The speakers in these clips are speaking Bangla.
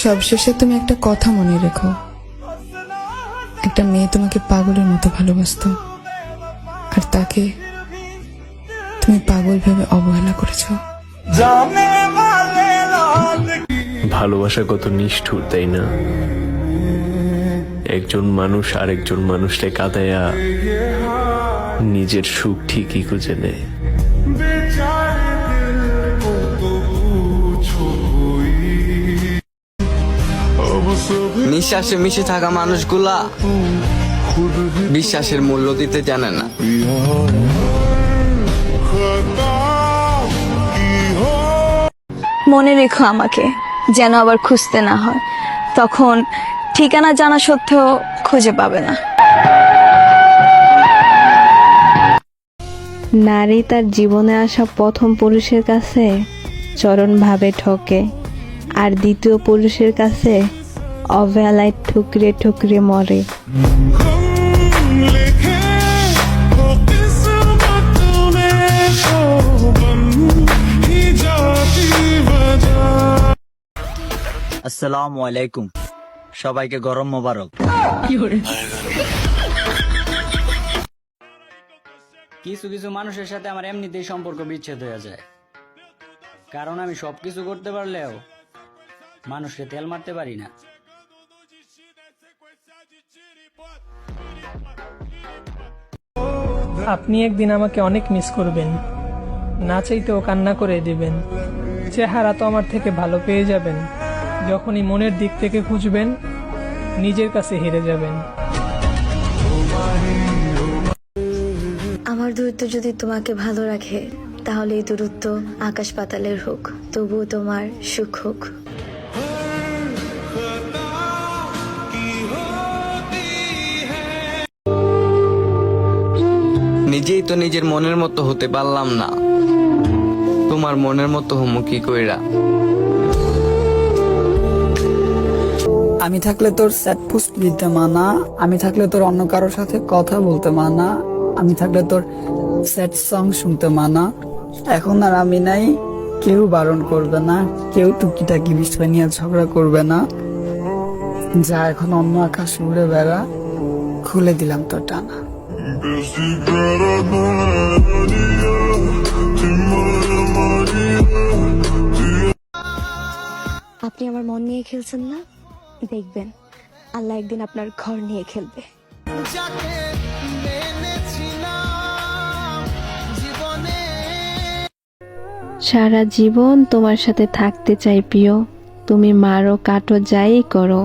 সবশেষে তুমি একটা কথা মনে রেখো, একটা মেয়ে তোমাকে পাগলের মতো ভালোবাসতো, আর তাকে তুমি পাগল ভেবে অবহেলা করেছো। ভালোবাসা কত নিষ্ঠুর, তাই না? একজন মানুষ আরেকজন মানুষকে কাঁদায়া নিজের সুখ ঠিকই খুঁজে নেয়। নিঃশ্বাসে মিশে থাকা মানুষগুলা বিশ্বাসের মূল্য দিতে জানে না। মনে রেখো আমাকে, যেন আবার খুঁজতে না হয়, তখন ঠিকানা জানা সত্ত্বেও খুঁজে পাবে না। নারী তার জীবনে আসা প্রথম পুরুষের কাছে চরমভাবে ঠকে, আর দ্বিতীয় পুরুষের কাছে অবহেলায় ঠুকরে ঠুকরে মরে। আসসালামু আলাইকুম, সবাইকে গরম মোবারক। কিছু কিছু মানুষের সাথে আমার এমনিতেই সম্পর্ক বিচ্ছেদ হয়ে যায়, কারণ আমি সবকিছু করতে পারলেও মানুষকে তেল মারতে পারি না। আপনি একদিন আমাকে অনেক মিস করবেন, না চাইতেও কান্না করে দিবেন। চেহারা তো আমার থেকে ভালো পেয়ে যাবেন, যখনই মনের দিক থেকে খুঁজবেন নিজের কাছে হেরে যাবেন। আমার দূরত্ব যদি তোমাকে ভালো রাখে, তাহলে এই দূরত্ব আকাশ পাতালের হোক, তবুও তোমার সুখ হোক। নিজেই তো নিজের মনের মতো হতে পারলাম না, তোমার মনের মতো হমু কি কইরা? আমি থাকলে তোর স্যাড পোস্ট দিতে মানা, আমি থাকলে তোর অন্য কারোর সাথে কথা বলতে মানা, আমি থাকলে তোর স্যাড সং শুনতে মানা। এখন আর আমি নাই, কেউ বারণ করবে না, কেউ টুকিটাকি বিষয় নিয়ে ঝগড়া করবে না। যা এখন অন্য আকাশ উড়ে বেড়া, খুলে দিলাম তোর টানা। আপনি আমার মন নিয়ে খেলছেন না, দেখবেন আল্লাহ একদিন আপনার ঘর নিয়ে খেলবে। সারা জীবন তোমার সাথে থাকতে চাই প্রিয়, তুমি মারো কাটো যাই করো,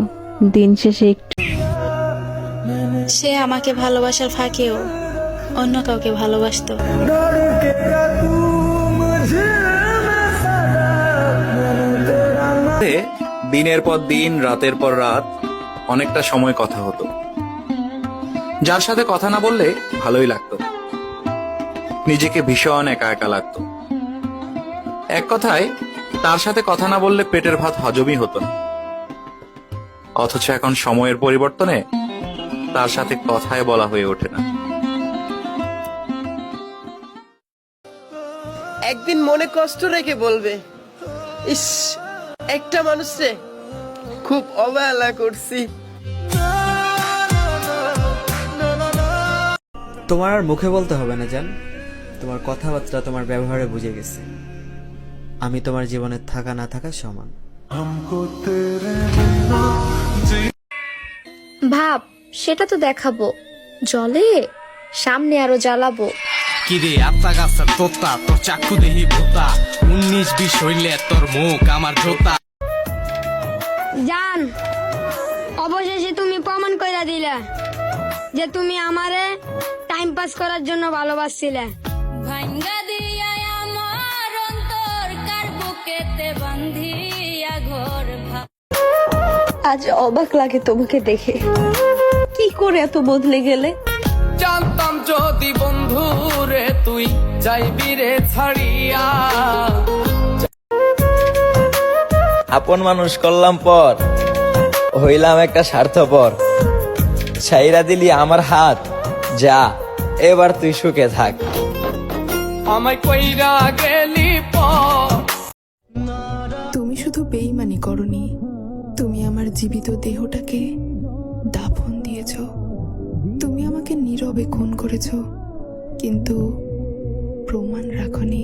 দিন শেষে একটু। সে আমাকে ভালোবাসার ফাঁকেও অন্য কাউকে ভালোবাসতো। দিনের পর দিন, রাতের পর রাত অনেকটা সময় কথা হতো। যার সাথে কথা না বললে ভালোই লাগতো, নিজেকে ভীষণ একা একা লাগতো। এক কথায় তার সাথে কথা না বললে পেটের ভাত হজমই হতো না। অথচ এখন সময়ের পরিবর্তনে তার সাথে কথাই বলা হয়ে ওঠে না। একদিন মনে কষ্ট রেখে বলবে, ইস, একটা মানুষে খুব অবহেলা করছি। তোমার আর মুখে বলতে হবে না জান, তোমার কথাবার্তা তোমার ব্যবহারে বুঝে গেছে আমি তোমার জীবনে থাকা না থাকা সমান। ভাব সেটা তো দেখাবো, জলে সামনে আরো জ্বালাবো। কিরে আত্মা গাছটা তোতা, তোর চাক্ষু দেহি ভূতা, 19-20 হইলে তোর মুখ আমার জোতা। জান, অবশেষে তুমি প্রমাণ কইরা দিলে যে তুমি আমারে টাইম পাস করার জন্য ভালোবাসছিলে। ভাঙ্গা দিয়া আমার অন্তর কার বুকেতে বাঁধিয়া ঘর। আজ অবাক লাগে তোমাকে দেখে, কি করে এত বদলে গেলে। জানতাম যদি বন্ধু রে তুই যাইবি রে ছাড়িয়া। আপন মানুষ করলাম পর, হইলাম একটা স্বার্থপর। ছাইরা দিলি আমার হাত, যা এবার তুই সুখে থাক। আমায় কইরা গেলি পর। তুমি শুধু বেইমানি করনি, তুমি আমার জীবিত দেহটাকে দাফন দিয়েছ, তুমি আমাকে নীরবে খুন করেছ, কিন্তু প্রমাণ রাখনি।